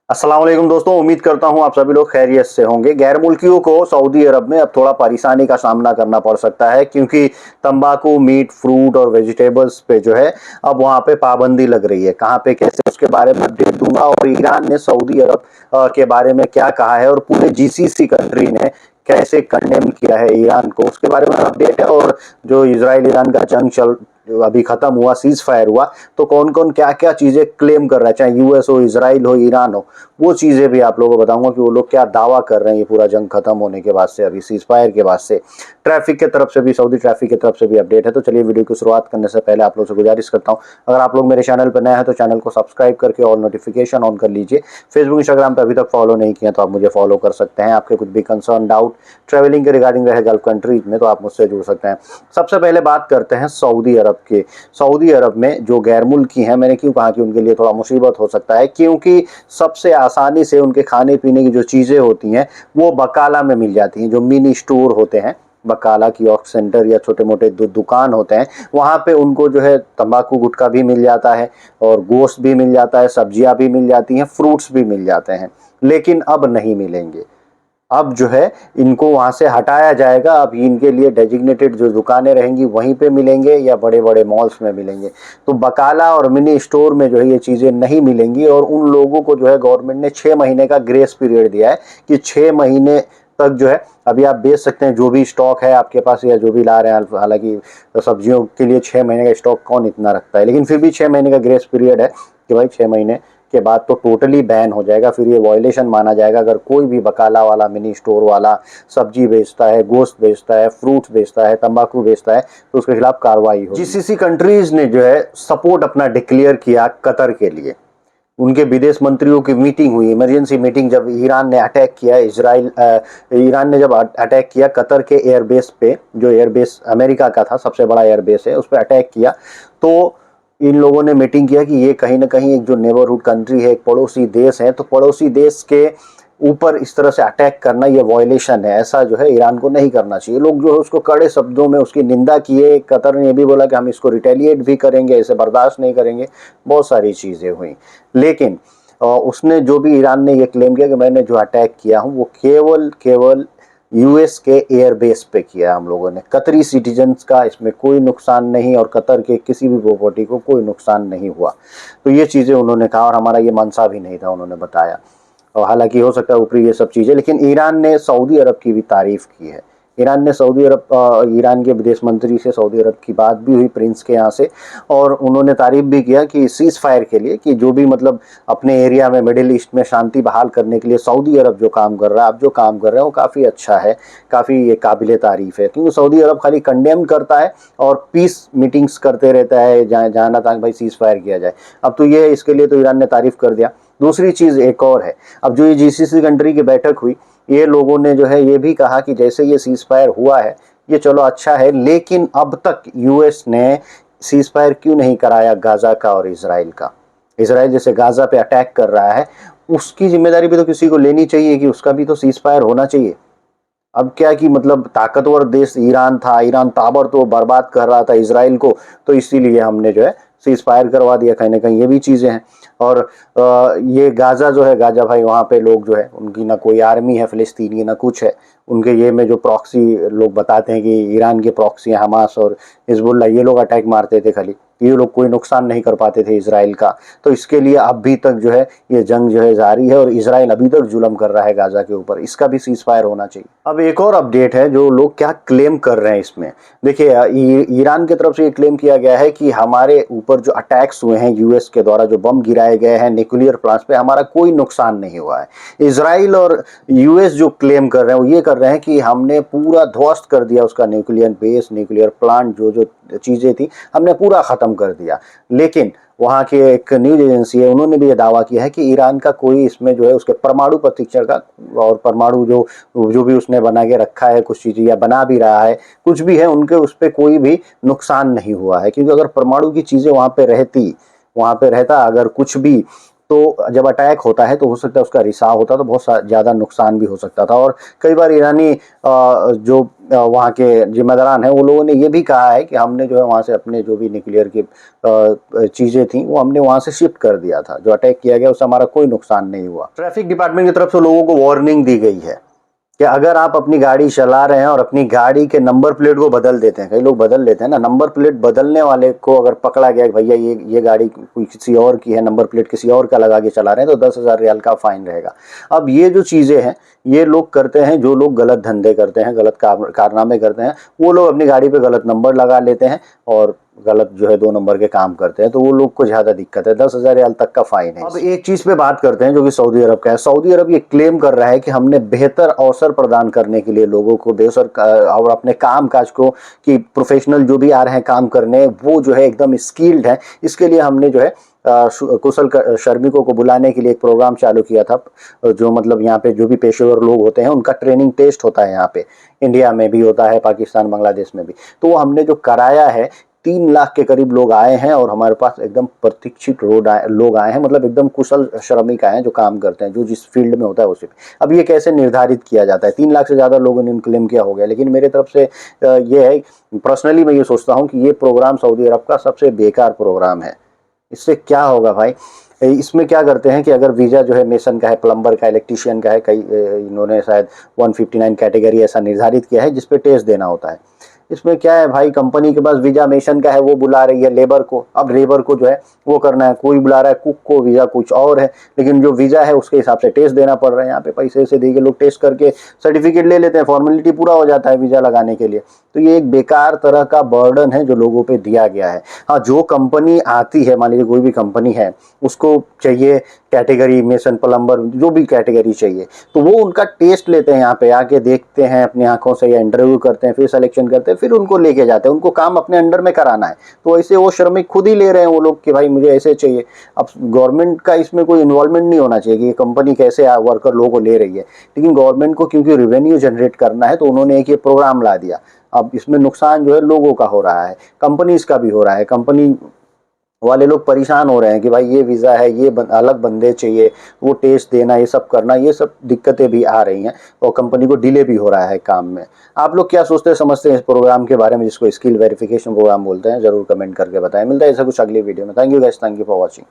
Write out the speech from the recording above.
अस्सलाम वालेकुम दोस्तों, उम्मीद करता हूं आप सभी लोग खैरियत से होंगे। गैर मुल्कियों को सऊदी अरब में अब थोड़ा परेशानी का सामना करना पड़ सकता है क्योंकि तंबाकू, मीट, फ्रूट और वेजिटेबल्स पे जो है अब वहां पे पाबंदी लग रही है। कहां पे कैसे उसके बारे में अपडेट दूंगा और ईरान ने सऊदी अरब के बारे में क्या कहा है और पूरे जीसीसी कंट्री ने कैसे कंडेम किया है ईरान को, उसके बारे में अपडेट है। और जो इजराइल ईरान का जंग चल जो अभी खत्म हुआ, सीज फायर हुआ, तो कौन कौन क्या क्या चीजें क्लेम कर रहा है, चाहे यूएस हो, इजराइल हो, ईरान हो, वो चीजें भी आप लोगों को बताऊंगा कि वो लोग क्या दावा कर रहे हैं ये पूरा जंग खत्म होने के बाद से, अभी सीज फायर के बाद से। ट्रैफिक की तरफ से भी, सऊदी ट्रैफिक की तरफ से भी अपडेट है। तो चलिए वीडियो की शुरुआत करने से पहले आप लोग से गुजारिश करता हूं, अगर आप लोग मेरे चैनल पर नए हैं तो चैनल को सब्सक्राइब करके और नोटिफिकेशन ऑन कर लीजिए। फेसबुक, इंस्टाग्राम पर अभी तक फॉलो नहीं किया तो आप मुझे फॉलो कर सकते हैं। आपके कुछ भी कंसर्न, डाउट ट्रेवलिंग के रिगार्डिंग रहे गल्फ कंट्रीज में तो आप मुझसे जुड़ सकते हैं। सबसे पहले बात करते हैं सऊदी अरब की। सऊदी अरब में जो गैर मुल्की हैं, मैंने क्यों कहा कि उनके लिए थोड़ा मुसीबत हो सकता है, क्योंकि सबसे आसानी से उनके खाने पीने की जो चीज़ें होती हैं वो बकाला में मिल जाती हैं। जो मिनी स्टोर होते हैं, बकाला कियोस्क सेंटर या छोटे मोटे दुकान होते हैं, वहाँ पे उनको जो है तंबाकू गुटखा भी मिल जाता है और गोश्त भी मिल जाता है, सब्जियां भी मिल जाती हैं, फ्रूट्स भी मिल जाते हैं। लेकिन अब नहीं मिलेंगे। अब जो है इनको वहां से हटाया जाएगा। अब इनके लिए डेजिग्नेटेड जो दुकानें रहेंगी वहीं पे मिलेंगे या बड़े बड़े मॉल्स में मिलेंगे। तो बकाला और मिनी स्टोर में जो है ये चीज़ें नहीं मिलेंगी। और उन लोगों को जो है गवर्नमेंट ने 6 महीने का ग्रेस पीरियड दिया है कि 6 महीने तक जो है अभी आप बेच सकते हैं जो भी स्टॉक है आपके पास या जो भी ला रहे हैं। हालांकि सब्जियों के लिए 6 महीने का स्टॉक कौन इतना रखता है, लेकिन फिर भी 6 महीने का ग्रेस पीरियड है कि भाई 6 महीने के बाद तो टोटली बैन हो जाएगा। फिर ये वायलेशन माना जाएगा अगर कोई भी बकाला वाला, मिनी स्टोर वाला सब्जी बेचता है, गोश्त बेचता है, फ्रूट्स बेचता है, तंबाकू बेचता है, तो उसके खिलाफ कार्रवाई होगी। जीसीसी कंट्रीज ने जो है सपोर्ट अपना डिक्लेयर किया कतर के लिए। उनके विदेश मंत्रियों की मीटिंग हुई, इमरजेंसी मीटिंग, जब ईरान ने अटैक किया ईरान ने जब अटैक किया कतर के एयरबेस पे, जो एयरबेस अमेरिका का था, सबसे बड़ा एयरबेस है, उस पर अटैक किया। तो इन लोगों ने मीटिंग किया कि ये कहीं ना कहीं एक जो नेबरहुड कंट्री है, एक पड़ोसी देश है, तो पड़ोसी देश के ऊपर इस तरह से अटैक करना ये वायलेशन है। ऐसा जो है ईरान को नहीं करना चाहिए। लोग जो है उसको कड़े शब्दों में उसकी निंदा किए। कतर ने ये भी बोला कि हम इसको रिटेलिएट भी करेंगे, इसे बर्दाश्त नहीं करेंगे। बहुत सारी चीज़ें हुई, लेकिन उसने जो भी ईरान ने ये क्लेम किया कि मैंने जो अटैक किया हूँ वो केवल केवल यूएस के एयरबेस पे किया हम लोगों ने। कतरी सिटीजन्स का इसमें कोई नुकसान नहीं और कतर के किसी भी प्रॉपर्टी को कोई नुकसान नहीं हुआ। तो ये चीज़ें उन्होंने कहा और हमारा ये मनसा भी नहीं था, उन्होंने बताया। और हालांकि हो सकता है ऊपरी ये सब चीज़ें, लेकिन ईरान ने सऊदी अरब की भी तारीफ की है। ईरान ने सऊदी अरब, ईरान के विदेश मंत्री से सऊदी अरब की बात भी हुई, प्रिंस के यहाँ से, और उन्होंने तारीफ भी किया कि सीज फायर के लिए, कि जो भी मतलब अपने एरिया में, मिडिल ईस्ट में शांति बहाल करने के लिए सऊदी अरब जो काम कर रहा है, अब जो काम कर रहे हैं वो काफ़ी अच्छा है, काफ़ी ये काबिल तारीफ है। क्योंकि सऊदी अरब खाली कंडेम करता है और पीस मीटिंग्स करते रहता है, जाना था कि भाई सीज फायर किया जाए। अब तो ये है, इसके लिए तो ईरान ने तारीफ कर दिया। दूसरी चीज़ एक और है, अब जो ये जीसीसी कंट्री की बैठक हुई, ये लोगों ने जो है ये भी कहा कि जैसे ये सीज फायर हुआ है ये चलो अच्छा है, लेकिन अब तक यूएस ने सीज फायर क्यों नहीं कराया गाजा का और इसराइल का। इसराइल जैसे गाजा पे अटैक कर रहा है, उसकी जिम्मेदारी भी तो किसी को लेनी चाहिए कि उसका भी तो सीज फायर होना चाहिए। अब क्या कि मतलब ताकतवर देश ईरान था, ईरान ताबड़तोड़ बर्बाद कर रहा था इसराइल को, तो इसीलिए हमने जो है सीज फायर करवा दिया। कहीं ना कहीं ये भी चीज़ें हैं। और ये गाजा जो है, गाजा भाई, वहाँ पे लोग जो है उनकी ना कोई आर्मी है फिलिस्तीनी, ना कुछ है उनके। ये में जो प्रॉक्सी लोग बताते हैं कि ईरान के प्रॉक्सी हैं, हमास और हिजबुल्ला, ये लोग अटैक मारते थे खाली, ये लोग कोई नुकसान नहीं कर पाते थे इसराइल का। तो इसके लिए अभी तक जो है ये जंग जो है जारी है और इसराइल अभी तक जुल्म कर रहा है गाजा के ऊपर। इसका भी सीज फायर होना चाहिए। अब एक और अपडेट है, जो लोग क्या क्लेम कर रहे हैं इसमें। देखिए, ईरान की तरफ से ये क्लेम किया गया है कि हमारे ऊपर जो अटैक्स हुए हैं यूएस के द्वारा, जो बम गिराए गए हैं न्यूक्लियर प्लांट्स पे, हमारा कोई नुकसान नहीं हुआ है। इसराइल और यूएस जो क्लेम कर रहे हैं वो ये कर रहे हैं कि हमने पूरा ध्वस्त कर दिया उसका न्यूक्लियर बेस, न्यूक्लियर प्लांट, जो जो चीज़ें थी हमने पूरा ख़त्म कर दिया। लेकिन वहाँ के एक न्यूज एजेंसी है, उन्होंने भी ये दावा किया है कि ईरान का कोई इसमें जो है उसके परमाणु परीक्षण का और परमाणु जो जो भी उसने बना के रखा है, कुछ चीज़ें या बना भी रहा है, कुछ भी है, उनके उस पर कोई भी नुकसान नहीं हुआ है। क्योंकि अगर परमाणु की चीज़ें वहाँ पे रहता, अगर कुछ भी तो जब अटैक होता है तो हो सकता है उसका रिसाव होता, तो बहुत ज़्यादा नुकसान भी हो सकता था। और कई बार ईरानी जो वहाँ के जिम्मेदारान हैं, वो लोगों ने ये भी कहा है कि हमने जो है वहाँ से अपने जो भी न्यूक्लियर की चीज़ें थी वो हमने वहाँ से शिफ्ट कर दिया था। जो अटैक किया गया उससे हमारा कोई नुकसान नहीं हुआ। ट्रैफिक डिपार्टमेंट की तरफ से लोगों को वार्निंग दी गई है कि अगर आप अपनी गाड़ी चला रहे हैं और अपनी गाड़ी के नंबर प्लेट को बदल देते हैं, कई लोग बदल लेते हैं ना, नंबर प्लेट बदलने वाले को अगर पकड़ा गया कि भैया ये गाड़ी कोई किसी और की है, नंबर प्लेट किसी और का लगा के चला रहे हैं, तो 10,000 रियाल का फाइन रहेगा। अब ये जो चीज़ें हैं ये लोग करते हैं, जो लोग गलत धंधे करते हैं, गलत कारनामे करते हैं, वो लोग अपनी गाड़ी पे गलत नंबर लगा लेते हैं और गलत जो है 2 नंबर के काम करते हैं, तो वो लोग को ज़्यादा दिक्कत है। 10,000 रियाल तक का फाइन है। अब एक चीज़ पे बात करते हैं जो कि सऊदी अरब का है। सऊदी अरब ये क्लेम कर रहा है कि हमने बेहतर अवसर प्रदान करने के लिए लोगों को और अपने काम काज को, कि प्रोफेशनल जो भी आ रहे हैं काम करने वो जो है एकदम स्किल्ड है, इसके लिए हमने जो है कुशल श्रमिकों को बुलाने के लिए एक प्रोग्राम चालू किया था। जो मतलब यहाँ पे जो भी पेशेवर लोग होते हैं उनका ट्रेनिंग टेस्ट होता है, यहाँ पे इंडिया में भी होता है, पाकिस्तान बांग्लादेश में भी। तो वो हमने जो कराया है, 3 लाख के करीब लोग आए हैं और हमारे पास एकदम प्रशिक्षित लोग आए हैं, मतलब एकदम कुशल श्रमिक आए हैं जो काम करते हैं, जो जिस फील्ड में होता है उसी पे। अब ये कैसे निर्धारित किया जाता है? 3 लाख से ज़्यादा लोगों ने क्लेम किया हो गया, लेकिन मेरे तरफ से ये है, पर्सनली मैं ये सोचता हूँ कि ये प्रोग्राम सऊदी अरब का सबसे बेकार प्रोग्राम है। इससे क्या होगा भाई? इसमें क्या करते हैं कि अगर वीज़ा जो है मेसन का है, प्लम्बर का, इलेक्ट्रीशियन का है, कई इन्होंने शायद 159 कैटेगरी ऐसा निर्धारित किया है जिसपे टेस्ट देना होता है। इसमें क्या है भाई, कंपनी के पास वीजा मेशन का है, वो बुला रही है लेबर को। अब लेबर को जो है वो करना है, कोई बुला रहा है कुक को, वीजा कुछ और है, लेकिन जो वीजा है उसके हिसाब से टेस्ट देना पड़ रहा है। यहाँ पे पैसे से दे के लोग टेस्ट करके सर्टिफिकेट ले लेते हैं, फॉर्मेलिटी पूरा हो जाता है वीजा लगाने के लिए। तो ये एक बेकार तरह का बर्डन है जो लोगों पे दिया गया है। हाँ, जो कंपनी आती है, मान लीजिए कोई भी कंपनी है, उसको चाहिए कैटेगरी मेसन प्लम्बर, जो भी कैटेगरी चाहिए, तो वो उनका टेस्ट लेते हैं, यहाँ पे आके देखते हैं अपनी आंखों से, या इंटरव्यू करते हैं, फिर सिलेक्शन करते हैं, फिर उनको लेके जाते हैं। उनको काम अपने अंडर में कराना है, तो ऐसे वो श्रमिक खुद ही ले रहे हैं वो लोग कि भाई मुझे ऐसे चाहिए। अब गवर्नमेंट का इसमें कोई इन्वॉल्वमेंट नहीं होना चाहिए कि ये कंपनी कैसे वर्कर लोगों को ले रही है, लेकिन गवर्नमेंट को क्योंकि रेवेन्यू जनरेट करना है तो उन्होंने एक ये प्रोग्राम ला दिया। अब इसमें नुकसान जो है लोगों का हो रहा है, कंपनीज का भी हो रहा है। कंपनी वाले लोग परेशान हो रहे हैं कि भाई ये वीज़ा है, ये अलग बंदे चाहिए, वो टेस्ट देना, ये सब करना, ये सब दिक्कतें भी आ रही हैं और कंपनी को डिले भी हो रहा है काम में। आप लोग क्या सोचते हैं, समझते हैं इस प्रोग्राम के बारे में जिसको स्किल वेरिफिकेशन प्रोग्राम बोलते हैं? जरूर कमेंट करके बताएं। मिलता है ऐसा कुछ अगली वीडियो में। Thank you guys, thank you for watching.